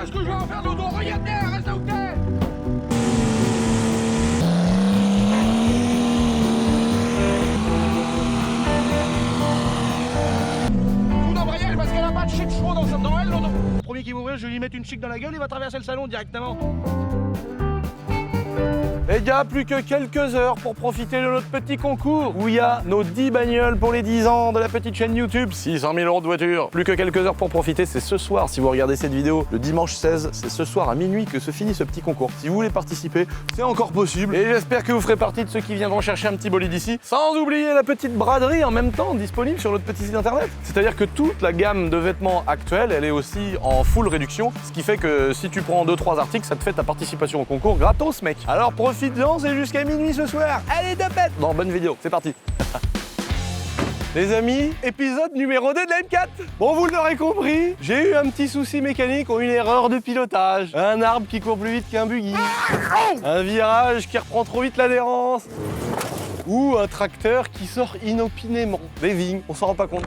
qu'est-ce que je vais en faire de l'auto? Regarde bien, reste là où t'es. Coup d'embrayage parce qu'elle a pas de chic chaud dans elle, l'auto. Le premier qui va ouvrir, je vais lui mettre une chic dans la gueule, il va traverser le salon directement. Les gars, plus que quelques heures pour profiter de notre petit concours où il y a nos 10 bagnoles pour les 10 ans de la petite chaîne YouTube, 600 000 € de voiture. Plus que quelques heures pour profiter, c'est ce soir. Si vous regardez cette vidéo le dimanche 16, c'est ce soir à minuit que se finit ce petit concours. Si vous voulez participer, c'est encore possible. Et j'espère que vous ferez partie de ceux qui viendront chercher un petit bolide ici. Sans oublier la petite braderie en même temps disponible sur notre petit site internet. C'est-à-dire que toute la gamme de vêtements actuelle, elle est aussi en full réduction. Ce qui fait que si tu prends 2-3 articles, ça te fait ta participation au concours gratos, mec. Alors profites-en, c'est jusqu'à minuit ce soir. Allez, tapette. Bon, bonne vidéo, c'est parti. Les amis, épisode numéro 2 de la M4. Bon, vous l'aurez compris, j'ai eu un petit souci mécanique ou une erreur de pilotage. Un arbre qui court plus vite qu'un buggy. Un virage qui reprend trop vite l'adhérence. Ou un tracteur qui sort inopinément. Des vignes, on s'en rend pas compte.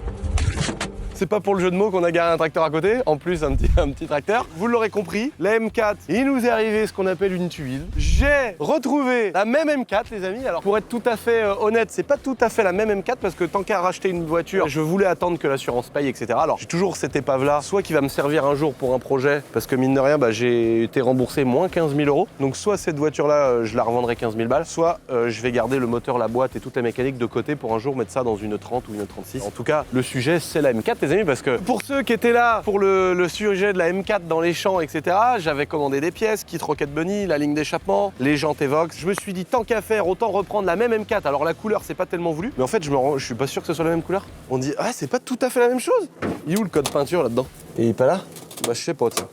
C'est pas pour le jeu de mots qu'on a garé un tracteur à côté, en plus un petit tracteur. Vous l'aurez compris, la M4, il nous est arrivé ce qu'on appelle une tuile. J'ai retrouvé la même M4, les amis. Alors pour être tout à fait honnête, c'est pas tout à fait la même M4 parce que tant qu'à racheter une voiture, je voulais attendre que l'assurance paye, etc. Alors j'ai toujours cette épave-là, soit qui va me servir un jour pour un projet, parce que mine de rien, j'ai été remboursé moins 15 000 €. Donc soit cette voiture-là, je la revendrai 15 000 balles, soit je vais garder le moteur, la boîte et toute la mécanique de côté pour un jour mettre ça dans une 30 ou une 36. En tout cas, le sujet, c'est la M4. Les amis, parce que pour ceux qui étaient là pour le sujet de la M4 dans les champs, etc., j'avais commandé des pièces, kit Rocket Bunny, la ligne d'échappement, les jantes Evox. Je me suis dit, tant qu'à faire, autant reprendre la même M4. Alors la couleur, c'est pas tellement voulu, mais en fait, je suis pas sûr que ce soit la même couleur. On dit, ah, c'est pas tout à fait la même chose. Il est où le code peinture là-dedans? Et il est pas là? Bah, je sais pas, tiens.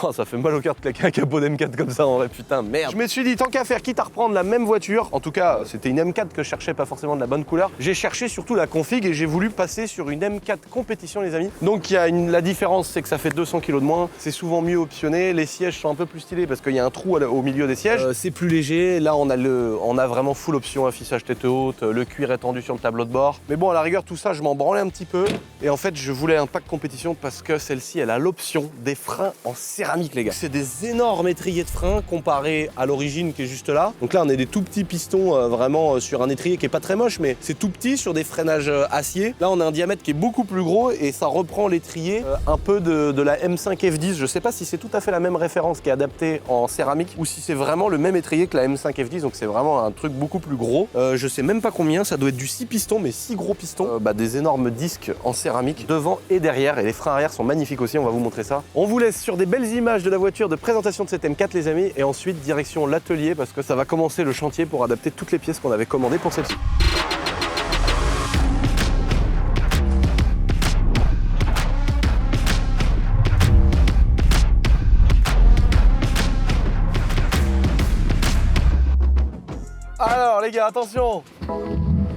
Oh, ça fait mal au cœur de claquer un capot d'M4 comme ça en vrai, putain, merde. Je me suis dit, tant qu'à faire, quitte à reprendre la même voiture, en tout cas, c'était une M4 que je cherchais, pas forcément de la bonne couleur, j'ai cherché surtout la config et j'ai voulu passer sur une M4 compétition, les amis. Donc, la différence, c'est que ça fait 200 kg de moins, c'est souvent mieux optionné, les sièges sont un peu plus stylés parce qu'il y a un trou au milieu des sièges, c'est plus léger, là, on a vraiment full option, affichage tête haute, le cuir étendu sur le tableau de bord. Mais bon, à la rigueur, tout ça, je m'en branlais un petit peu et en fait, je voulais un pack compétition parce que celle-ci, elle a l'option des freins en céramique, les gars. C'est des énormes étriers de frein comparé à l'origine qui est juste là. Donc là, on a des tout petits pistons vraiment sur un étrier qui est pas très moche, mais c'est tout petit sur des freinages acier. Là, on a un diamètre qui est beaucoup plus gros et ça reprend l'étrier un peu de la M5 F10. Je sais pas si c'est tout à fait la même référence qui est adaptée en céramique ou si c'est vraiment le même étrier que la M5 F10. Donc c'est vraiment un truc beaucoup plus gros. Je sais même pas combien, ça doit être du 6 pistons, mais 6 gros pistons. Des énormes disques en céramique devant et derrière. Et les freins arrière sont magnifiques aussi, on va vous montrer ça. On vous laisse sur des belles images de la voiture de présentation de cette M4, les amis, et ensuite direction l'atelier parce que ça va commencer le chantier pour adapter toutes les pièces qu'on avait commandées pour celle-ci. Alors les gars, attention!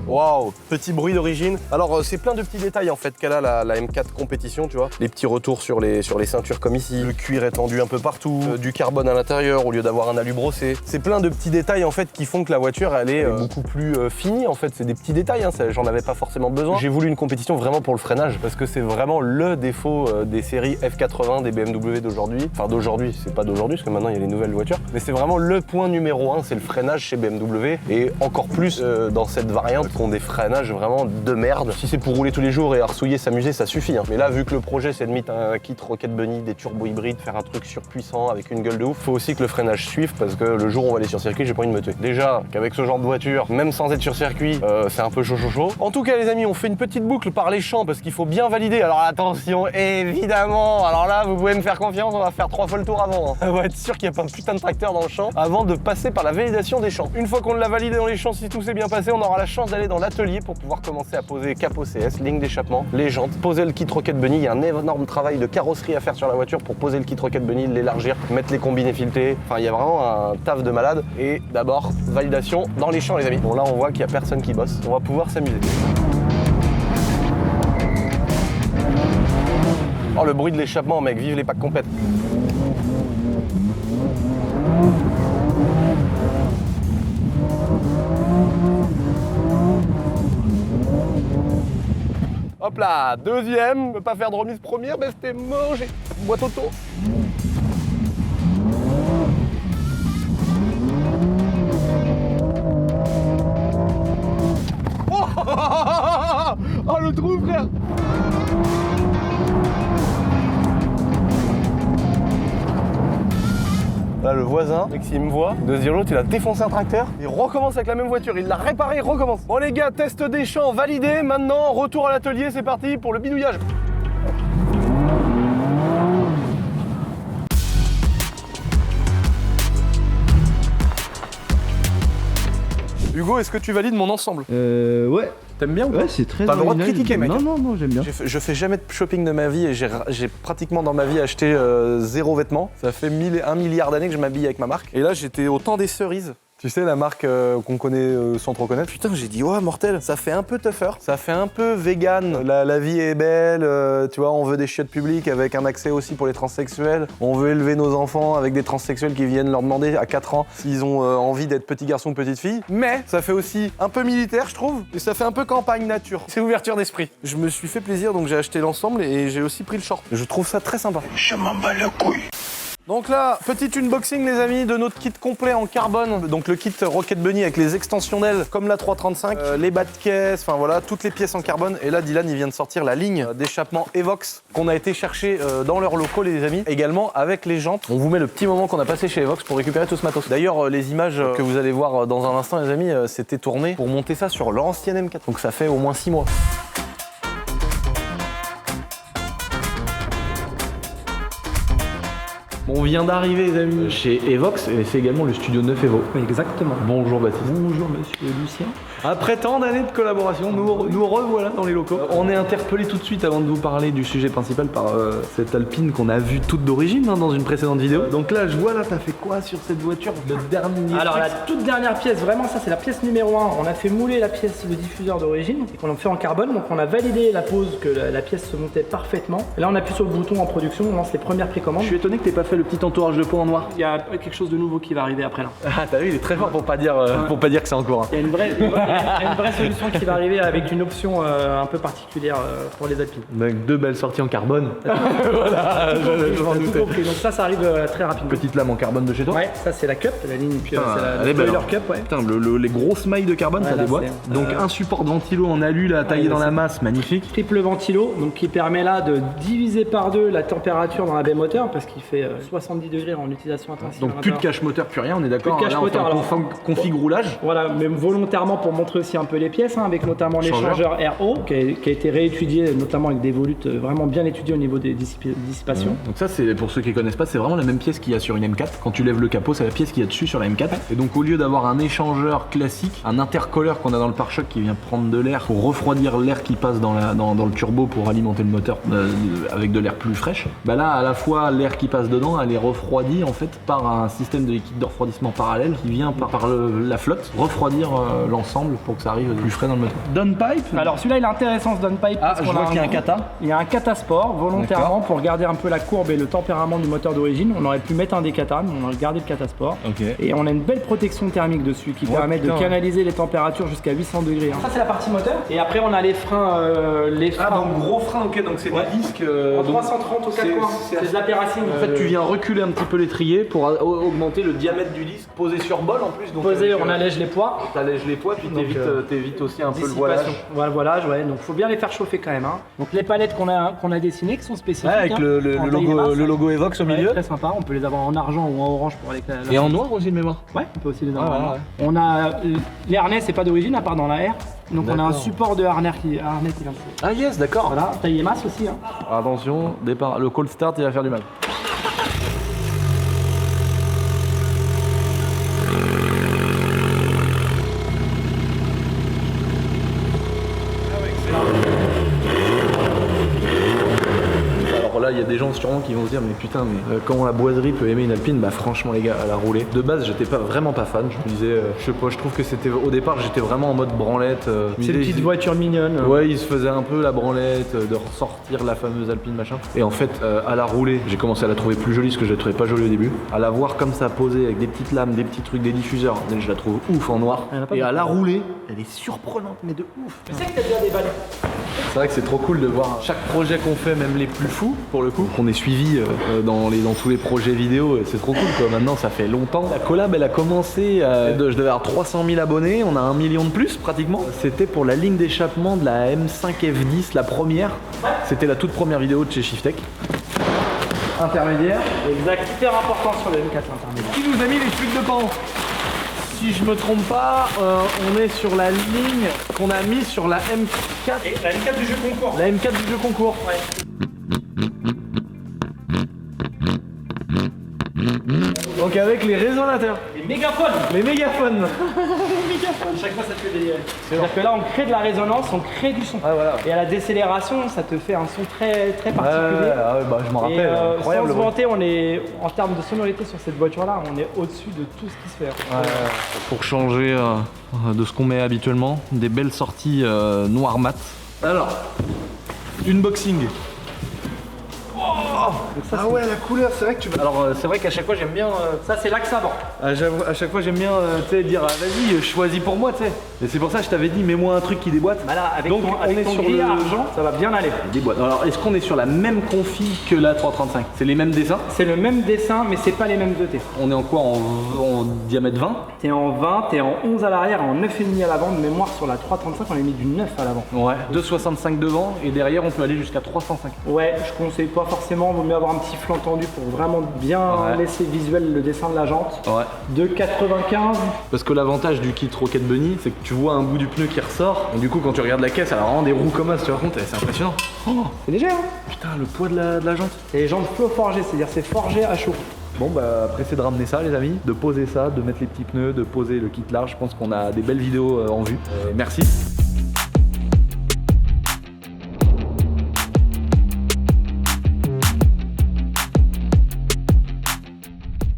Waouh, petit bruit d'origine. Alors c'est plein de petits détails en fait qu'elle a la M4 compétition, tu vois. Les petits retours sur les ceintures comme ici, le cuir étendu un peu partout, du carbone à l'intérieur au lieu d'avoir un alu brossé. C'est plein de petits détails en fait qui font que la voiture elle est beaucoup plus finie en fait. C'est des petits détails, hein, j'en avais pas forcément besoin. J'ai voulu une compétition vraiment pour le freinage parce que c'est vraiment le défaut des séries F80 des BMW d'aujourd'hui. Enfin d'aujourd'hui, c'est pas d'aujourd'hui parce que maintenant il y a les nouvelles voitures. Mais c'est vraiment le point numéro 1, c'est le freinage chez BMW et encore plus dans cette variante qui ont des freinages vraiment de merde. Si c'est pour rouler tous les jours et arsouiller, s'amuser, ça suffit. Hein. Mais là, vu que le projet c'est de mettre un kit Rocket Bunny, des turbo hybrides, faire un truc surpuissant avec une gueule de ouf, faut aussi que le freinage suive parce que le jour où on va aller sur circuit, j'ai pas envie de me tuer. Déjà qu'avec ce genre de voiture, même sans être sur circuit, c'est un peu chaud. En tout cas, les amis, on fait une petite boucle par les champs parce qu'il faut bien valider. Alors attention, évidemment. Alors là, vous pouvez me faire confiance, on va faire 3 fois le tour avant. Hein. On va être sûr qu'il n'y a pas un putain de tracteur dans le champ avant de passer par la validation des champs. Une fois qu'on l'a validé dans les champs, si tout s'est bien passé, on aura la chance d'aller dans l'atelier pour pouvoir commencer à poser capot CS, ligne d'échappement, les jantes, poser le kit Rocket Bunny. Il y a un énorme travail de carrosserie à faire sur la voiture pour poser le kit Rocket Bunny, l'élargir, mettre les combinés filetés. Enfin, il y a vraiment un taf de malade. Et d'abord, validation dans les champs, les amis. Bon, là, on voit qu'il n'y a personne qui bosse. On va pouvoir s'amuser. Oh, le bruit de l'échappement, mec. Vive les packs compètes. Hop là, deuxième, ne pas faire de remise première, mais c'était mangé. Boîte auto. Oh le trou frère. Là le voisin, mec s'il me voit, de se dire l'autre il a défoncé un tracteur, il recommence avec la même voiture, il l'a réparé, il recommence. Bon les gars, test des champs validé, maintenant retour à l'atelier, c'est parti pour le bidouillage. Hugo, est-ce que tu valides mon ensemble? Ouais. T'aimes bien ou pas? Ouais, c'est très T'as le droit de original. critiquer, mec. Non, j'aime bien. Je fais jamais de shopping de ma vie et j'ai pratiquement dans ma vie acheté 0 vêtements. Ça fait 1 milliard d'années que je m'habille avec ma marque. Et là, j'étais au temps des cerises. Tu sais, la marque qu'on connaît sans trop connaître. Putain, j'ai dit, ouais, mortel, ça fait un peu tougher, ça fait un peu vegan. La vie est belle, tu vois, on veut des chiottes publiques avec un accès aussi pour les transsexuels. On veut élever nos enfants avec des transsexuels qui viennent leur demander à 4 ans s'ils ont envie d'être petits garçons ou petites filles. Mais ça fait aussi un peu militaire, je trouve, et ça fait un peu campagne nature. C'est ouverture d'esprit. Je me suis fait plaisir, donc j'ai acheté l'ensemble et j'ai aussi pris le short. Je trouve ça très sympa. Je m'en bats le couille. Donc là, petit unboxing les amis de notre kit complet en carbone. Donc le kit Rocket Bunny avec les extensions d'ailes comme la 335, les bas de caisse, enfin voilà, toutes les pièces en carbone. Et là, Dylan, il vient de sortir la ligne d'échappement Evox qu'on a été chercher dans leurs locaux les amis. Également avec les jantes. On vous met le petit moment qu'on a passé chez Evox pour récupérer tout ce matos. D'ailleurs, les images que vous allez voir dans un instant les amis, c'était tourné pour monter ça sur l'ancienne M4. Donc ça fait au moins 6 mois. Bon, on vient d'arriver les amis chez Evox et c'est également le studio 9 Evo. Exactement. Bonjour Baptiste. Bonjour monsieur Lucien. Après tant d'années de collaboration, nous revoilà dans les locaux. On est interpellé tout de suite avant de vous parler du sujet principal par cette Alpine qu'on a vue toute d'origine dans une précédente vidéo. Donc là, je vois là, t'as fait quoi sur cette voiture? Le dernier. Alors la toute dernière pièce, vraiment ça c'est la pièce numéro 1. On a fait mouler la pièce de diffuseur d'origine et qu'on a fait en carbone. Donc on a validé la pose que la pièce se montait parfaitement. Et là on appuie sur le bouton en production, on lance les premières précommandes. Je suis étonné que t'aies pas fait le petit entourage de peau en noir. Il y a quelque chose de nouveau qui va arriver après là. Ah t'as vu, il est très fort pour pas dire que c'est en cours. Il y a une vraie solution qui va arriver avec une option un peu particulière pour les Alpines. Donc 2 belles sorties en carbone. Voilà, je m'en doutais. Donc ça arrive très rapidement. Petite lame en carbone de chez toi. Ouais, ça c'est la cup, la ligne, puis Putain, c'est elle est la belle, spoiler cup, ouais. Putain, les grosses mailles de carbone, Ouais, ça là, déboîte. c'est, Donc un support de ventilo en alu là, taillé dans la masse, magnifique. Triple ventilo, donc qui permet là de diviser par 2 la température dans la baie moteur parce qu'il fait 70 degrés en utilisation intensive. Donc plus de cache moteur, plus rien, on est d'accord. Plus de cache moteur, alors. Config roulage. Voilà, même volontairement pour montrer aussi un peu les pièces, avec notamment l'échangeur RO qui a été réétudié, notamment avec des volutes vraiment bien étudiés au niveau des dissipations. Donc ça, c'est pour ceux qui connaissent pas, c'est vraiment la même pièce qu'il y a sur une M4. Quand tu lèves le capot, c'est la pièce qu'il y a dessus sur la M4. Et donc au lieu d'avoir un échangeur classique, un intercolleur qu'on a dans le pare-choc qui vient prendre de l'air pour refroidir l'air qui passe dans le turbo pour alimenter le moteur avec de l'air plus fraîche, bah là à la fois l'air qui passe dedans, elle est refroidie en fait par un système de liquide de refroidissement parallèle qui vient par la flotte refroidir l'ensemble pour que ça arrive plus frais dans le moteur. Downpipe. Alors celui-là il est intéressant ce downpipe. Ah, je vois qu'il y a un kata. Il y a un kata sport volontairement pour garder un peu la courbe et le tempérament du moteur d'origine. On aurait pu mettre un Dekata, mais on a gardé le kata sport. Ok. Et on a une belle protection thermique dessus qui permet de canaliser les températures jusqu'à 800 degrés. Ça c'est la partie moteur. Et après on a les freins. Ah donc gros frein, ok, donc c'est des disques. En 330 au 4 coins. C'est de la Péracine. En fait tu viens reculer un petit peu l'étrier pour augmenter le diamètre du disque, posé sur bol en plus. Donc posé, on allège les poids. T'allèges les poids puis t'évites aussi un peu le dissipation. voilage. Voilà, le voilage, ouais. Donc faut bien les faire chauffer quand même. Donc les palettes qu'on a dessinées qui sont spécifiques. Ouais, avec le logo Evox au milieu. Très sympa, on peut les avoir en argent ou en orange pour aller. Et en noir aussi de mémoire. Ouais, on peut aussi les avoir en ouais, noir. ouais. On a les harnais, c'est pas d'origine à part dans la R. Donc on a un D'accord. support de harnais qui vient de. Ah yes, d'accord. Voilà, taillé masse aussi. Attention, départ, le cold start il va faire du mal. Alors là, il y a des gens sûrement qui vont se dire mais putain, mais comment la boiserie peut aimer une Alpine? Bah franchement les gars, elle a roulé. De base, j'étais pas vraiment pas fan. Je me disais, je sais pas, je trouve que c'était au départ, j'étais vraiment en mode branlette. C'est une petite voiture mignonne. Ouais, il se faisait un peu la branlette, de ressortir la fameuse Alpine machin. Et en fait, à la rouler, j'ai commencé à la trouver plus jolie parce que je la trouvais pas jolie au début. À la voir comme ça posée avec des petites lames, des petits trucs, des diffuseurs, je la trouve ouf en noir. Et à la rouler, elle est surprenante mais de ouf. Tu sais que t'as bien des balles. C'est vrai que c'est trop cool de voir chaque projet qu'on fait, même les plus fous pour le coup, qu'on est suivi dans tous les projets vidéo, c'est trop cool quoi. Maintenant ça fait longtemps. La collab elle a commencé, je devais avoir 300 000 abonnés, on a 1 million de plus pratiquement. C'était pour la ligne d'échappement de la M5 F10, la première. C'était la toute première vidéo de chez Shiftech. Intermédiaire. Exact, hyper important sur le M4 intermédiaire. Qui nous a mis les fuites de pan? Si je me trompe pas, on est sur la ligne qu'on a mis sur la M4. Et la M4 du jeu concours. La M4 du jeu concours. Ouais. Donc avec les résonateurs. Les mégaphones. Les mégaphones. Chaque fois ça te fait délirer. C'est-à-dire que là on crée de la résonance, on crée du son. Ah, voilà. Et à la décélération, ça te fait un son très particulier. Bah, je m'en rappelle. Et Incroyable. sans se vanter, on est en termes de sonorité sur cette voiture-là, on est au-dessus de tout ce qui se fait. Pour changer de ce qu'on met habituellement, des belles sorties noir mat. Alors, unboxing. Ah ouais, la couleur, c'est vrai que tu vas. Alors c'est vrai qu'à chaque fois j'aime bien. Ça c'est l'axe avant. À chaque fois j'aime bien dire vas-y choisis pour moi tu sais. Et c'est pour ça que je t'avais dit mets-moi un truc qui déboîte. Bah là avec donc ton gris argent, ça va bien aller. Déboîte. Alors est-ce qu'on est sur la même config que la 335? C'est les mêmes dessins? C'est le même dessin mais c'est pas les mêmes ET. On est en quoi? En diamètre 20? T'es en 20, t'es en 11 à l'arrière et en 9,5 à l'avant. De mémoire sur la 335 on a mis du 9 à l'avant. Ouais. 2,65 devant et derrière on peut aller jusqu'à 305. Ouais, je conseille pas forcément, vaut mieux avoir un petit flanc tendu pour vraiment bien laisser visuel le dessin de la jante. Ouais. 2,95. Parce que l'avantage du kit Rocket Bunny, c'est que tu vois un bout du pneu qui ressort. Et du coup, quand tu regardes la caisse, elle a vraiment des roues comme as, tu vois, c'est impressionnant. Oh, C'est léger, hein? putain, le poids de la jante. C'est les jantes flow forgées, c'est-à-dire c'est forgé à chaud. Bon, bah après, c'est de ramener ça, les amis, de poser ça, de mettre les petits pneus, de poser le kit large. Je pense qu'on a des belles vidéos en vue. Merci.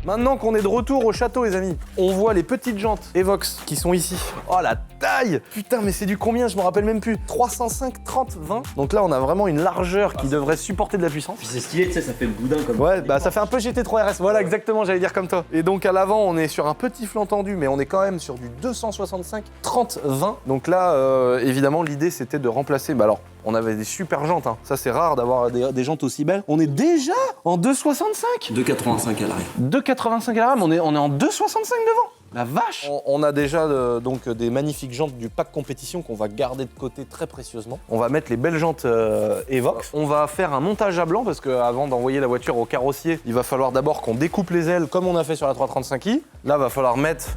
Maintenant qu'on est de retour au château, les amis, on voit les petites jantes Evox qui sont ici. Oh la taille! Putain, mais c'est du combien? Je me rappelle même plus. 305, 30, 20. Donc là, on a vraiment une largeur qui devrait supporter de la puissance. Puis c'est stylé, tu sais, ça fait le boudin comme. Ouais, bah ça fait un peu GT3 RS. Voilà, exactement, j'allais dire comme toi. Et donc à l'avant, on est sur un petit flanc tendu, mais on est quand même sur du 265, 30, 20. Donc là, évidemment, l'idée c'était de remplacer. Bah alors, on avait des super jantes. Hein. Ça, c'est rare d'avoir des jantes aussi belles. On est déjà en 265. 2,85 à l'arrière. 2,85 à l'arrière, mais on est en 2,65 devant. La vache! On a déjà donc des magnifiques jantes du pack compétition qu'on va garder de côté très précieusement. On va mettre les belles jantes Evox. On va faire un montage à blanc parce qu'avant d'envoyer la voiture au carrossier, il va falloir d'abord qu'on découpe les ailes comme on a fait sur la 335i. Là, va falloir mettre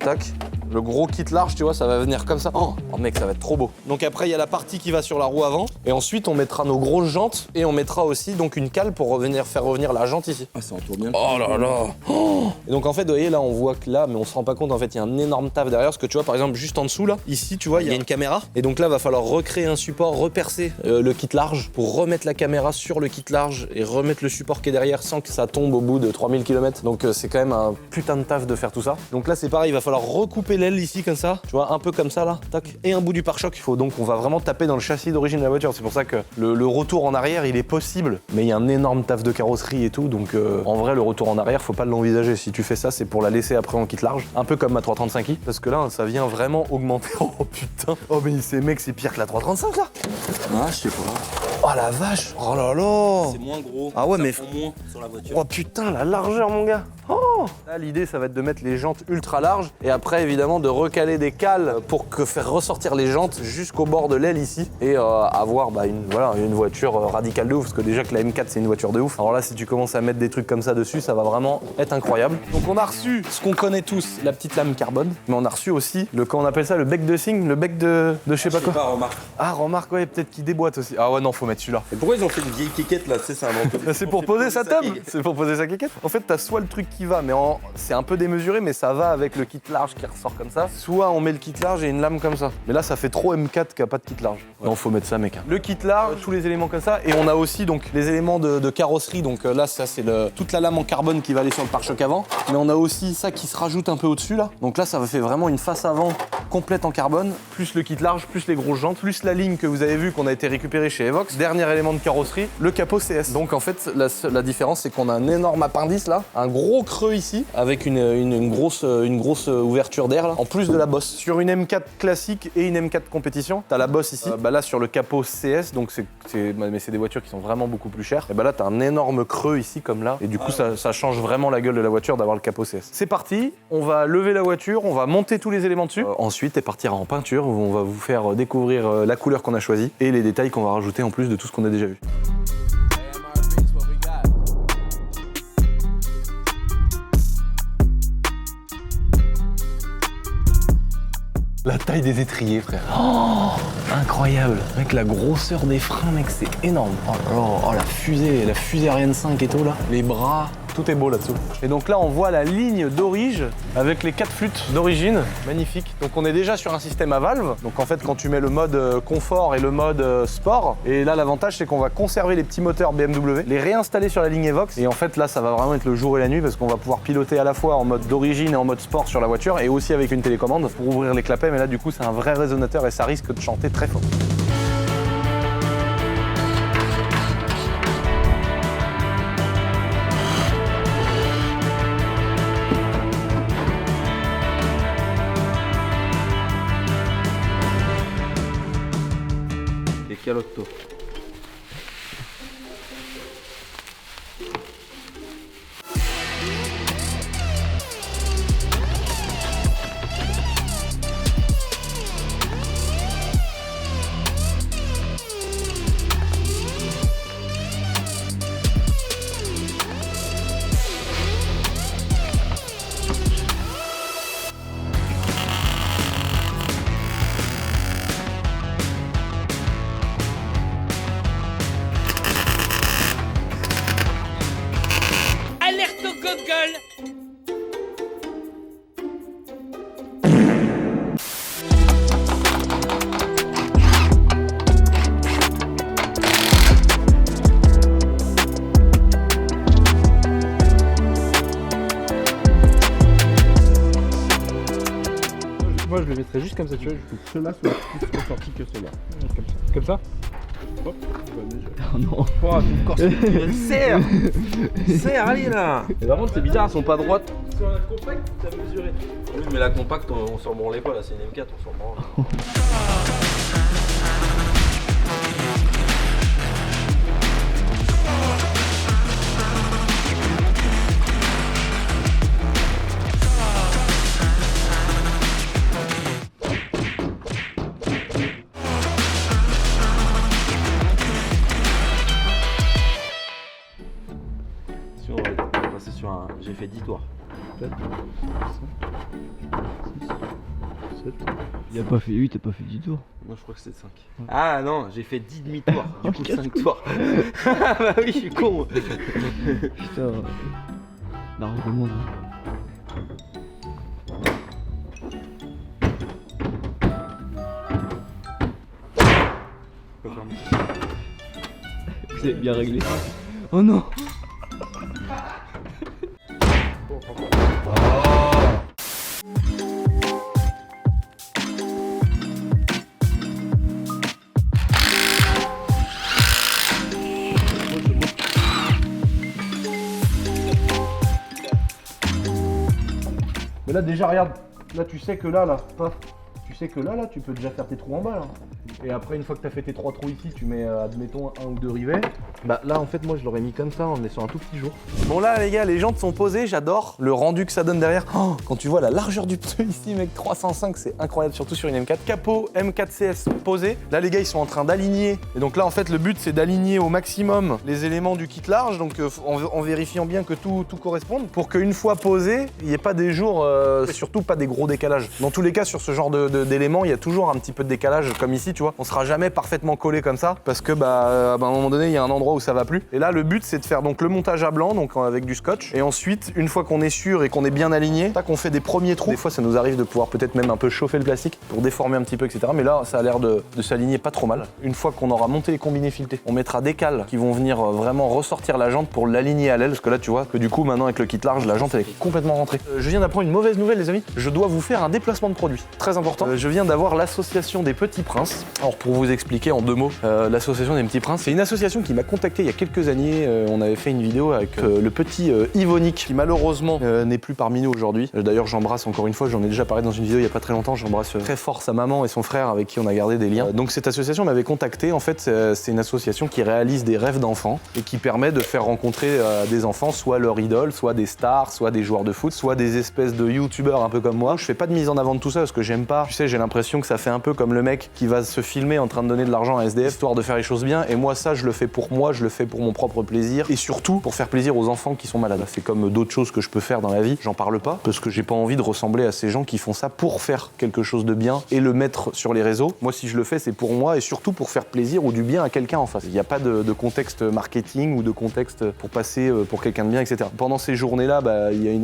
tac, le gros kit large, tu vois, ça va venir comme ça. Oh mec, ça va être trop beau. Donc après, il y a la partie qui va sur la roue avant. Et ensuite, on mettra nos grosses jantes. Et on mettra aussi donc une cale pour faire revenir la jante ici. Ah, ça entoure bien. Oh là là. Oh. Et donc en fait, vous voyez, là, on voit que là, mais on se rend pas compte, en fait, il y a un énorme taf derrière. Parce que tu vois, par exemple, juste en dessous, là, ici, tu vois, il y a une caméra. Et donc là, va falloir recréer un support, repercer le kit large pour remettre la caméra sur le kit large et remettre le support qui est derrière sans que ça tombe au bout de 3000 km. Donc c'est quand même un putain de taf de faire tout ça. Donc là, c'est pareil, il va falloir recouper l'aile ici comme ça, tu vois, un peu comme ça là, tac, et un bout du pare-choc. Il faut donc, on va vraiment taper dans le châssis d'origine de la voiture. C'est pour ça que le retour en arrière, il est possible, mais il y a un énorme taf de carrosserie et tout, donc en vrai, le retour en arrière, faut pas l'envisager. Si tu fais ça, c'est pour la laisser après en kit large, un peu comme ma 335i, parce que là, ça vient vraiment augmenter. Oh putain, oh mais ces mecs, c'est pire que la 335 là. Ah, je sais pas. Oh la vache, oh là là. C'est moins gros. Ah ouais, ça mais prend moins sur la voiture. Oh putain, la largeur, mon gars. Oh là, l'idée, ça va être de mettre les jantes ultra larges et après, évidemment, de recaler des cales pour faire ressortir les jantes jusqu'au bord de l'aile ici et avoir une voiture radicale de ouf. Parce que déjà que la M4, c'est une voiture de ouf. Alors là, si tu commences à mettre des trucs comme ça dessus, ça va vraiment être incroyable. Donc on a reçu ce qu'on connaît tous, la petite lame carbone, mais on a reçu aussi comment on appelle ça, le bec de cygne, le bec de je sais pas quoi. Pas, remarque. Ah, remarque, ouais, peut-être qu'il déboîte aussi. Ah ouais, non, faut mettre celui-là. Et pourquoi ils ont fait une vieille quéquette là? Tu sais, c'est un peu. C'est pour poser sa table, c'est pour poser sa quéquette. En fait, t'as soit le truc qui va, mais c'est un peu démesuré, mais ça va avec le kit large qui ressort comme ça. Soit on met le kit large et une lame comme ça. Mais là, ça fait trop M4 qui a pas de kit large. Ouais. Non, faut mettre ça, mec. Le kit large, tous les éléments comme ça. Et on a aussi donc les éléments de carrosserie. Donc là, ça, c'est toute la lame en carbone qui va aller sur le pare-choc avant. Mais on a aussi ça qui se rajoute un peu au-dessus là. Donc là, ça fait vraiment une face avant complète en carbone, plus le kit large, plus les grosses jantes, plus la ligne que vous avez vu qu'on a été récupérée chez Evox. Dernier élément de carrosserie, le capot CS. Donc en fait, la différence, c'est qu'on a un énorme appendice là, un gros creux ici, avec une grosse ouverture d'air là, en plus de la bosse. Sur une M4 classique et une M4 compétition, t'as la bosse ici. Là, sur le capot CS, donc mais c'est des voitures qui sont vraiment beaucoup plus chères. Et là, t'as un énorme creux ici comme là, et du coup, ça change vraiment la gueule de la voiture d'avoir le capot CS. C'est parti, on va lever la voiture, on va monter tous les éléments dessus. Ensuite, et partir en peinture où on va vous faire découvrir la couleur qu'on a choisie et les détails qu'on va rajouter en plus de tout ce qu'on a déjà vu. La taille des étriers, frère. Oh, incroyable. Mec, la grosseur des freins, mec, c'est énorme. Oh, la fusée Ariane 5 et tout là. Les bras, tout est beau là-dessous. Et donc là, on voit la ligne d'orige avec les 4 flûtes d'origine. Magnifique. Donc on est déjà sur un système à valve. Donc en fait, quand tu mets le mode confort et le mode sport, et là, l'avantage, c'est qu'on va conserver les petits moteurs BMW, les réinstaller sur la ligne Evox. Et en fait, là, ça va vraiment être le jour et la nuit parce qu'on va pouvoir piloter à la fois en mode d'origine et en mode sport sur la voiture et aussi avec une télécommande pour ouvrir les clapets. Mais là, du coup, c'est un vrai résonateur et ça risque de chanter très fort. Et calotto. Alerte au Google! Moi je le mettrais juste comme ça, tu vois, je veux que ceux-là soient plus ressortis que ceux-là. Comme ça. Hop, Oh non. Serre, allez là. Et par contre c'est bizarre, elles sont pas droites. Sur la compacte, t'as mesuré. Oui, mais la compacte, on s'en branlait pas là, c'est une M4, on s'en branle. On va passer sur un. J'ai fait 10 tours. Il a pas fait 8, t'as pas fait 10 tours. Moi je crois que c'est 5. Ah non, j'ai fait 10 demi-tours. Du coup 5 tours. Bah oui, je suis con. Putain. Largement. Vous avez bien réglé. Oh non. Mais là déjà regarde, là tu sais que là, paf, tu sais que là, tu peux déjà faire tes trous en bas là. Et après une fois que tu as fait tes 3 trous ici, tu mets admettons 1 ou 2 rivets. Bah là en fait moi je l'aurais mis comme ça en laissant un tout petit jour. Bon là les gars, les jantes sont posées, j'adore le rendu que ça donne derrière. Oh, quand tu vois la largeur du pneu ici mec, 305, c'est incroyable, surtout sur une M4. Capot M4CS posé. Là les gars ils sont en train d'aligner. Et donc là en fait le but c'est d'aligner au maximum les éléments du kit large, donc en vérifiant bien que tout corresponde, pour qu'une fois posé, il n'y ait pas des jours, et surtout pas des gros décalages. Dans tous les cas sur ce genre d'éléments, il y a toujours un petit peu de décalage, comme ici tu vois. On sera jamais parfaitement collé comme ça parce que à un moment donné, il y a un endroit où ça va plus. Et là, le but, c'est de faire donc le montage à blanc, donc avec du scotch. Et ensuite, une fois qu'on est sûr et qu'on est bien aligné, tac, on fait des premiers trous. Des fois, ça nous arrive de pouvoir peut-être même un peu chauffer le plastique pour déformer un petit peu, etc. Mais là, ça a l'air de s'aligner pas trop mal. Une fois qu'on aura monté les combinés filetés, on mettra des cales qui vont venir vraiment ressortir la jante pour l'aligner à l'aile. Parce que là, tu vois que du coup, maintenant avec le kit large, la jante elle est complètement rentrée. Je viens d'apprendre une mauvaise nouvelle, les amis. Je dois vous faire un déplacement de produit. Très important. Je viens d'avoir l'association des Petits Princes. Alors, pour vous expliquer en 2 mots, l'association des Petits Princes, c'est une association qui m'a contacté il y a quelques années. On avait fait une vidéo avec le petit Yvonique, qui malheureusement n'est plus parmi nous aujourd'hui. D'ailleurs, j'embrasse encore une fois, j'en ai déjà parlé dans une vidéo il y a pas très longtemps. J'embrasse très fort sa maman et son frère avec qui on a gardé des liens. Donc, cette association m'avait contacté. En fait, c'est une association qui réalise des rêves d'enfants et qui permet de faire rencontrer des enfants, soit leur idole, soit des stars, soit des joueurs de foot, soit des espèces de youtubeurs un peu comme moi. Je fais pas de mise en avant de tout ça parce que j'aime pas. Tu sais, j'ai l'impression que ça fait un peu comme le mec qui va se filmer en train de donner de l'argent à SDF histoire de faire les choses bien. Et moi, ça, je le fais pour moi, je le fais pour mon propre plaisir et surtout pour faire plaisir aux enfants qui sont malades. C'est comme d'autres choses que je peux faire dans la vie. J'en parle pas parce que j'ai pas envie de ressembler à ces gens qui font ça pour faire quelque chose de bien et le mettre sur les réseaux. Moi, si je le fais, c'est pour moi et surtout pour faire plaisir ou du bien à quelqu'un en face. Il n'y a pas de contexte marketing ou de contexte pour passer pour quelqu'un de bien, etc. Pendant ces journées-là,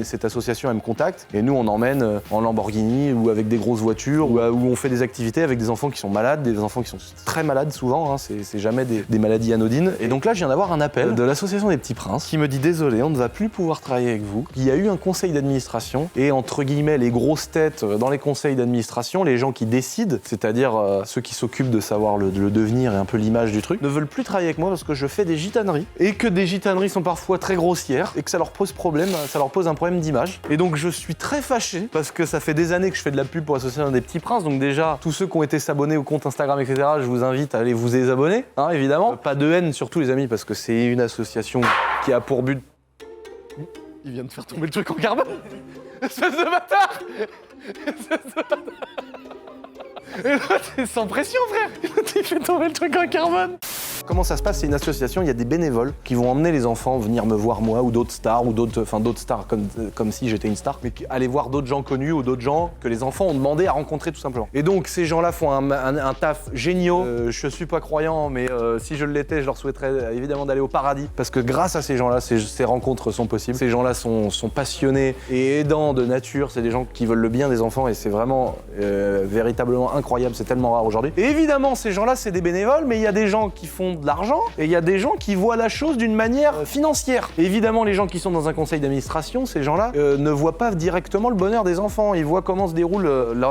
cette association, elle me contacte et nous, on emmène en Lamborghini ou avec des grosses voitures où on fait des activités avec des enfants qui sont malades, des enfants qui sont très malades souvent, hein, c'est jamais des maladies anodines. Et donc là, je viens d'avoir un appel de l'association des Petits Princes qui me dit désolé, on ne va plus pouvoir travailler avec vous. Il y a eu un conseil d'administration et entre guillemets les grosses têtes dans les conseils d'administration, les gens qui décident, c'est-à-dire ceux qui s'occupent de savoir le devenir et un peu l'image du truc, ne veulent plus travailler avec moi parce que je fais des gitaneries et que des gitaneries sont parfois très grossières et que ça leur pose problème, ça leur pose un problème d'image. Et donc je suis très fâché parce que ça fait des années que je fais de la pub pour l'association des Petits Princes. Donc déjà, tous ceux qui ont été s'abonner au compte Instagram, etc., je vous invite à aller vous désabonner, hein, évidemment. Pas de haine surtout les amis parce que c'est une association qui a pour but... Il vient de faire tomber le truc en carbone. Espèce de bâtard. Et là, t'es sans pression, frère. Il fait tomber le truc en carbone. Comment ça se passe? C'est une association, il y a des bénévoles qui vont emmener les enfants venir me voir moi ou d'autres stars ou d'autres stars comme si j'étais une star, mais aller voir d'autres gens connus ou d'autres gens que les enfants ont demandé à rencontrer tout simplement. Et donc ces gens-là font un taf génial. Je suis pas croyant, mais si je l'étais, je leur souhaiterais évidemment d'aller au paradis parce que grâce à ces gens-là, ces rencontres sont possibles. Ces gens-là sont passionnés et aidants de nature. C'est des gens qui veulent le bien des enfants et c'est vraiment véritablement incroyable. C'est tellement rare aujourd'hui. Et évidemment, ces gens-là, c'est des bénévoles, mais il y a des gens qui font de l'argent et il y a des gens qui voient la chose d'une manière financière. Et évidemment, les gens qui sont dans un conseil d'administration, ces gens-là ne voient pas directement le bonheur des enfants. Ils voient comment se déroule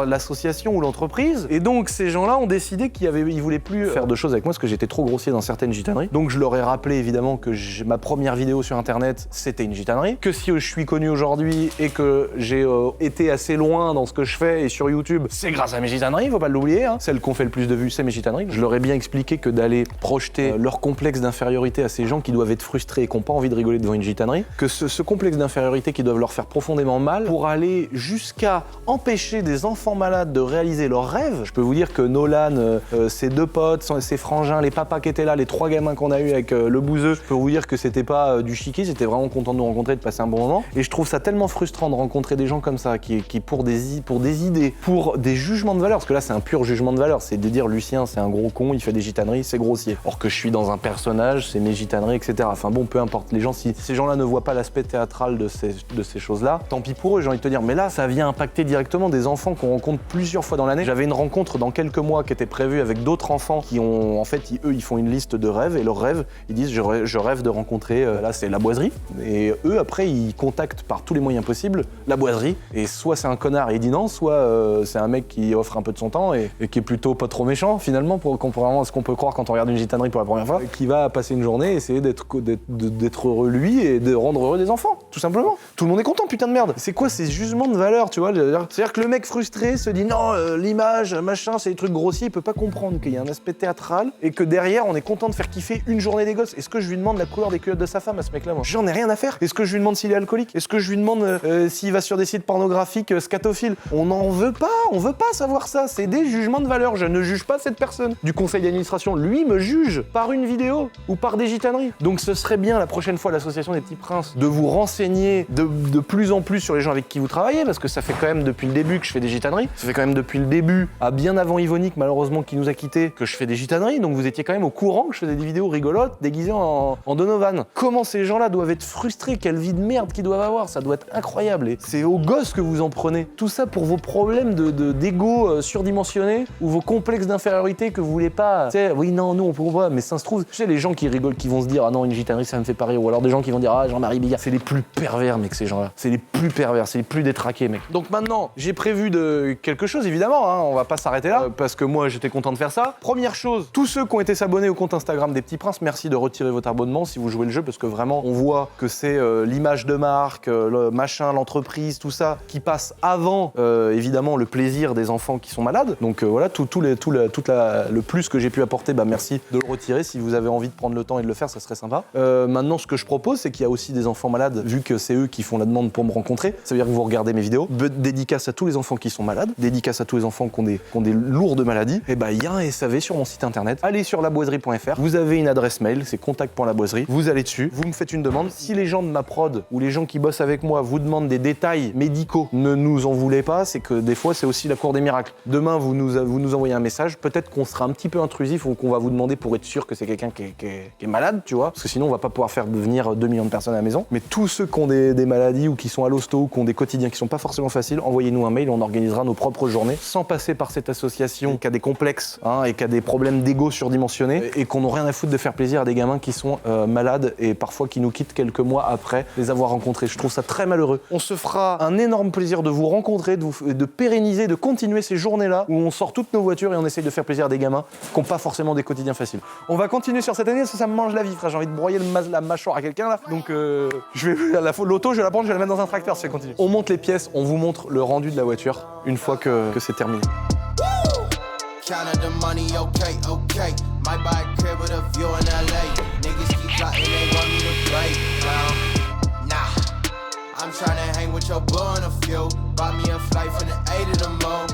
l'association ou l'entreprise. Et donc, ces gens-là ont décidé qu'ils voulaient plus faire de choses avec moi parce que j'étais trop grossier dans certaines gitaneries. Donc, je leur ai rappelé évidemment que ma première vidéo sur Internet, c'était une gitanerie. Que si je suis connu aujourd'hui et que j'ai été assez loin dans ce que je fais et sur YouTube, c'est grâce à mes gitaneries, faut pas l'oublier. Hein. Celles qui ont fait le plus de vues, c'est mes gitaneries. Je leur ai bien expliqué que d'aller projeter leur complexe d'infériorité à ces gens qui doivent être frustrés et qui n'ont pas envie de rigoler devant une gitanerie, que ce complexe d'infériorité qui doivent leur faire profondément mal pour aller jusqu'à empêcher des enfants malades de réaliser leurs rêves. Je peux vous dire que Nolan, ses 2 potes, ses frangins, les papas qui étaient là, les 3 gamins qu'on a eu avec le bouseux, je peux vous dire que c'était pas du chiqui, c'était vraiment content de nous rencontrer, de passer un bon moment. Et je trouve ça tellement frustrant de rencontrer des gens comme ça qui pour des idées, pour des jugements de valeur, parce que là c'est un pur jugement de valeur, c'est de dire Lucien c'est un gros con, il fait des gitaneries, c'est grossier. Or que je suis dans un personnage, c'est mes gitaneries, etc. Enfin bon, peu importe. Les gens, si ces gens-là ne voient pas l'aspect théâtral de ces choses-là, tant pis pour eux, j'ai envie de te dire. Mais là, ça vient impacter directement des enfants qu'on rencontre plusieurs fois dans l'année. J'avais une rencontre dans quelques mois qui était prévue avec d'autres enfants qui ont, en fait, ils font une liste de rêves et leurs rêves, ils disent je rêve de rencontrer, là c'est la boiserie. Et eux, après, ils contactent par tous les moyens possibles la boiserie. Et soit c'est un connard et il dit non, soit c'est un mec qui offre un peu de son temps et qui est plutôt pas trop méchant finalement, contrairement à ce qu'on peut croire quand on regarde une gitanerie pour la première fois, qui va passer une journée et essayer d'être heureux lui et de rendre heureux des enfants, tout simplement. Tout le monde est content, putain de merde. C'est quoi ces jugements de valeur, tu vois? C'est-à-dire que le mec frustré se dit non, l'image, machin, c'est des trucs grossiers, il peut pas comprendre qu'il y a un aspect théâtral et que derrière on est content de faire kiffer une journée des gosses. Est-ce que je lui demande la couleur des culottes de sa femme à ce mec-là, moi? J'en ai rien à faire. Est-ce que je lui demande s'il est alcoolique? Est-ce que je lui demande s'il va sur des sites pornographiques scatophiles? On n'en veut pas, on veut pas savoir ça. C'est des jugements de valeur. Je ne juge pas cette personne. Du conseil d'administration, lui me juge. juge par une vidéo ou par des gitaneries. Donc ce serait bien la prochaine fois l'association des Petits Princes de vous renseigner de plus en plus sur les gens avec qui vous travaillez, parce que ça fait quand même depuis le début que je fais des gitaneries. Ça fait quand même depuis le début, à bien avant Yvonique malheureusement qui nous a quittés, que je fais des gitaneries. Donc vous étiez quand même au courant que je faisais des vidéos rigolotes déguisées en Donovan. Comment ces gens-là doivent être frustrés, quelle vie de merde qu'ils doivent avoir, ça doit être incroyable. Et c'est aux gosses que vous en prenez. Tout ça pour vos problèmes d'ego surdimensionné ou vos complexes d'infériorité que vous voulez pas. Tu sais, oui, non, nous on peut pas, mais ça se trouve, tu sais, les gens qui rigolent, qui vont se dire ah non, une gitanerie ça me fait pas rire, ou alors des gens qui vont dire ah Jean-Marie Bigard, c'est les plus pervers, mec, ces gens-là. C'est les plus pervers, c'est les plus détraqués, mec. Donc maintenant, j'ai prévu de quelque chose, évidemment, hein, on va pas s'arrêter là, parce que moi j'étais content de faire ça. Première chose, tous ceux qui ont été s'abonner au compte Instagram des Petits Princes, merci de retirer votre abonnement si vous jouez le jeu, parce que vraiment, on voit que c'est l'image de marque, le machin, l'entreprise, tout ça, qui passe avant, évidemment, le plaisir des enfants qui sont malades. Donc voilà, tout le plus que j'ai pu apporter, bah merci de le retirer. Si vous avez envie de prendre le temps et de le faire, ça serait sympa. Maintenant, ce que je propose, c'est qu'il y a aussi des enfants malades, vu que c'est eux qui font la demande pour me rencontrer. Ça veut dire que vous regardez mes vidéos. Dédicace à tous les enfants qui sont malades, dédicace à tous les enfants qui ont des lourdes maladies. Et bah, il y a un SAV sur mon site internet. Allez sur laboiserie.fr. Vous avez une adresse mail, c'est contact.laboiserie. Vous allez dessus, vous me faites une demande. Si les gens de ma prod ou les gens qui bossent avec moi vous demandent des détails médicaux, ne nous en voulez pas, c'est que des fois c'est aussi la cour des miracles. Demain vous nous envoyez un message, peut-être qu'on sera un petit peu intrusif ou qu'on va vous demander pour être sûr que c'est quelqu'un qui est malade, tu vois, parce que sinon on va pas pouvoir faire venir 2 millions de personnes à la maison. Mais tous ceux qui ont des maladies ou qui sont à l'hosto ou qui ont des quotidiens qui sont pas forcément faciles, envoyez-nous un mail, on organisera nos propres journées sans passer par cette association qui a des complexes et qui a des problèmes d'ego surdimensionnés et qu'on n'a rien à foutre de faire plaisir à des gamins qui sont malades et parfois qui nous quittent quelques mois après les avoir rencontrés. Je trouve ça très malheureux. On se fera un énorme plaisir de vous rencontrer, de pérenniser, de continuer ces journées-là où on sort toutes nos voitures et on essaye de faire plaisir à des gamins qui n'ont pas forcément des quotidiens faciles. On va continuer sur cette année parce que ça me mange la vie, frère. J'ai envie de broyer la mâchoire à quelqu'un là. Donc l'auto, je vais la prendre, je vais la mettre dans un tracteur si ça continue. On monte les pièces, on vous montre le rendu de la voiture une fois que c'est terminé. Counting the money, okay, okay. Might buy a crib with a view in LA. Niggas keep plotting, they want me to play. Well, nah. I'm tryna hang with your boo on a few. Bought me a flight from the A to the moon.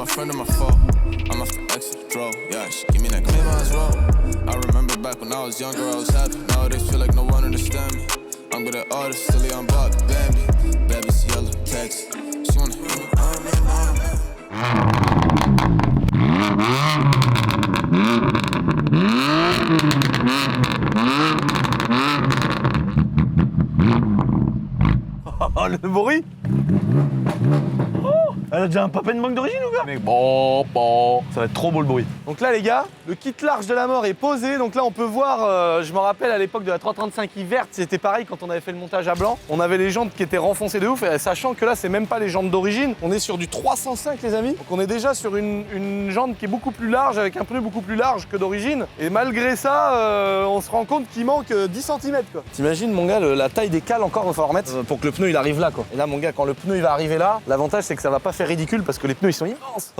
Friend of my foe, I'm off the exit, drove, yeah, she give me that claim as well. I remember back when I was younger, I was happy. Nowadays feel like no one understand me. I'm good at artists, silly on Bob, Bambi. Baby's yellow, text. She wanna hear me, Oh, le bruit. Elle a déjà un papier de manque d'origine ou quoi? Mais bon, ça va être trop beau le bruit. Donc là les gars, le kit large de la mort est posé. Donc là on peut voir, je me rappelle à l'époque de la 335i verte, c'était pareil quand on avait fait le montage à blanc. On avait les jantes qui étaient renfoncées de ouf, et sachant que là c'est même pas les jantes d'origine. On est sur du 305 les amis. Donc on est déjà sur une jante qui est beaucoup plus large, avec un pneu beaucoup plus large que d'origine. Et malgré ça, on se rend compte qu'il manque 10 cm quoi. T'imagines mon gars, la taille des cales encore, il va falloir mettre pour que le pneu il arrive là quoi. Et là mon gars, quand le pneu il va arriver là, l'avantage c'est que ça va pas faire ridicule parce que les pneus ils sont immenses.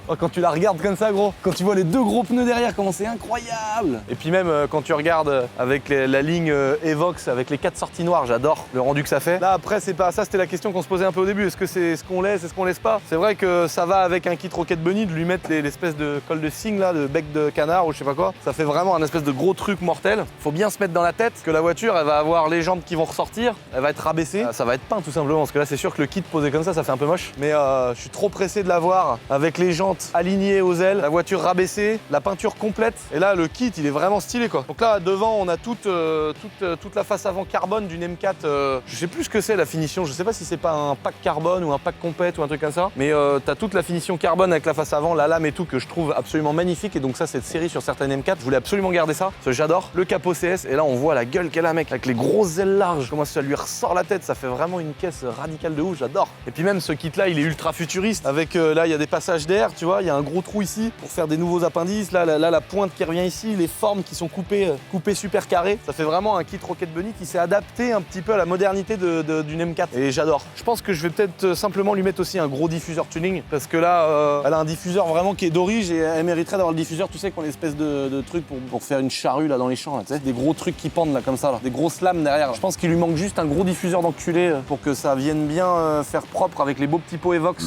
Oh, quand tu la regardes comme ça gros, quand tu vois les 2 gros pneus derrière, comment c'est incroyable. Et puis même quand tu regardes avec la ligne Evox avec les 4 sorties noires, j'adore le rendu que ça fait. Là après c'est pas ça, c'était la question qu'on se posait un peu au début, est-ce que c'est ce qu'on laisse, est-ce qu'on laisse pas. C'est vrai que ça va avec un kit Rocket Bunny de lui mettre l'espèce de colle de cygne là, de bec de canard ou je sais pas quoi. Ça fait vraiment un espèce de gros truc mortel. Faut bien se mettre dans la tête que la voiture elle va avoir les jambes qui vont ressortir, elle va être rabaissée, ça va être peint tout simplement parce que là c'est sûr que le kit posé comme ça fait un peu moche. Mais je suis trop pressé de l'avoir avec les jantes alignées aux ailes, la voiture rabaissée, la peinture complète. Et là le kit il est vraiment stylé quoi. Donc là devant on a toute la face avant carbone d'une M4. Je sais plus ce que c'est la finition, je sais pas si c'est pas un pack carbone ou un pack compète ou un truc comme ça. Mais t'as toute la finition carbone avec la face avant, la lame et tout que je trouve absolument magnifique. Et donc ça cette série sur certaines M4, je voulais absolument garder ça parce que j'adore. Le capot CS et là on voit la gueule qu'elle a mec avec les grosses ailes larges. Comment ça lui ressort la tête, ça fait vraiment une caisse radicale de ouf, j'adore. Et puis même ce kit là il est ultra futuriste avec là il y a des passages d'air, tu vois, il y a un gros trou ici pour faire des nouveaux appendices. Là la pointe qui revient ici, les formes qui sont coupées super carrées. Ça fait vraiment un kit Rocket Bunny qui s'est adapté un petit peu à la modernité d'une M4 et j'adore. Je pense que je vais peut-être simplement lui mettre aussi un gros diffuseur tuning parce que là elle a un diffuseur vraiment qui est d'orige et elle mériterait d'avoir le diffuseur, tu sais, qu'on espèce de truc pour faire une charrue là dans les champs, là, tu sais, des gros trucs qui pendent là comme ça, là, des grosses lames derrière. Je pense qu'il lui manque juste un gros diffuseur d'enculé pour que ça vienne bien faire propre avec les beaux petits pots Evox.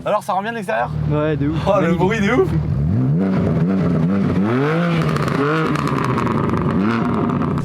Alors ça rend bien de l'extérieur? Ouais, de ouf. Oh le bruit de ouf.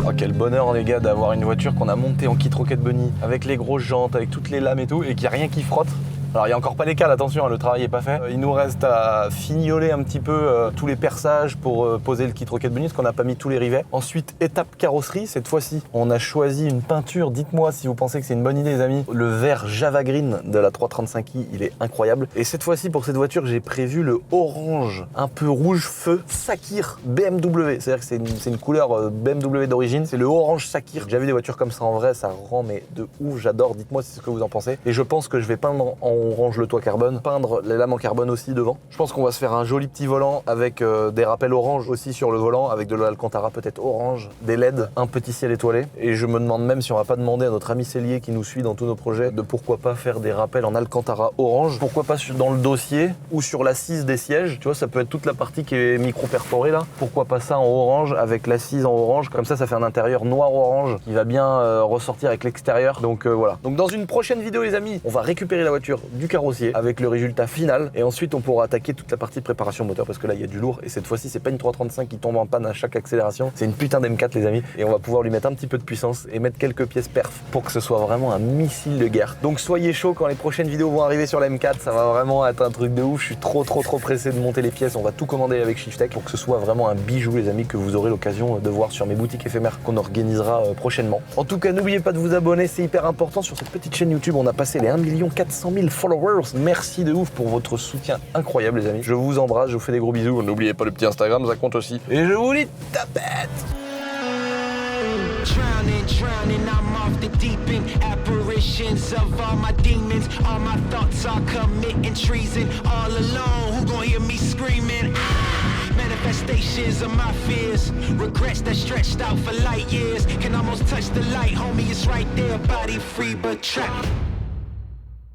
Oh quel bonheur les gars d'avoir une voiture qu'on a montée en kit Rocket Bunny avec les grosses jantes, avec toutes les lames et tout et qu'il n'y a rien qui frotte. Alors il n'y a encore pas les cales, attention, le travail n'est pas fait. Il nous reste à fignoler un petit peu tous les perçages pour poser le kit Rocket Bunny parce qu'on n'a pas mis tous les rivets. Ensuite, étape carrosserie, cette fois-ci, on a choisi une peinture. Dites-moi si vous pensez que c'est une bonne idée les amis. Le vert Java Green de la 335i, il est incroyable. Et cette fois-ci, pour cette voiture, j'ai prévu le orange, un peu rouge feu, Sakhir BMW. C'est-à-dire que c'est une couleur BMW d'origine. C'est le orange Sakhir. J'ai déjà vu des voitures comme ça en vrai, ça rend mais de ouf, j'adore. Dites-moi ce que vous en pensez. Et je pense que je vais peindre en orange le toit carbone, peindre les lames en carbone aussi devant. Je pense qu'on va se faire un joli petit volant avec des rappels orange aussi sur le volant, avec de l'Alcantara peut-être orange, des LED, un petit ciel étoilé. Et je me demande même si on va pas demander à notre ami cellier qui nous suit dans tous nos projets de pourquoi pas faire des rappels en Alcantara orange, pourquoi pas dans le dossier ou sur l'assise des sièges, tu vois, ça peut être toute la partie qui est micro-perforée là, pourquoi pas ça en orange avec l'assise en orange, comme ça fait un intérieur noir-orange qui va bien ressortir avec l'extérieur, donc voilà. Donc dans une prochaine vidéo les amis, on va récupérer la voiture du carrossier avec le résultat final et ensuite on pourra attaquer toute la partie préparation moteur parce que là il y a du lourd et cette fois-ci c'est pas une 335 qui tombe en panne à chaque accélération, c'est une putain d'M4 les amis et on va pouvoir lui mettre un petit peu de puissance et mettre quelques pièces perf pour que ce soit vraiment un missile de guerre. Donc soyez chaud quand les prochaines vidéos vont arriver sur la M4, ça va vraiment être un truc de ouf, je suis trop pressé de monter les pièces, on va tout commander avec Shiftech pour que ce soit vraiment un bijou les amis que vous aurez l'occasion de voir sur mes boutiques éphémères qu'on organisera prochainement. En tout cas n'oubliez pas de vous abonner, c'est hyper important sur cette petite chaîne YouTube, on a passé les 1 400 000 followers. Merci de ouf pour votre soutien incroyable les amis. Je vous embrasse, je vous fais des gros bisous. N'oubliez pas le petit Instagram, ça compte aussi. Et je vous dis tapette. Drowning, I'm off the deep end. Apparitions of all my demons. All my thoughts are committing treason. All alone, who gon' hear me screaming? Manifestations of my fears. Regrets that stretched out for light years. Can almost touch the light, homie, it's right there. Body free but trapped.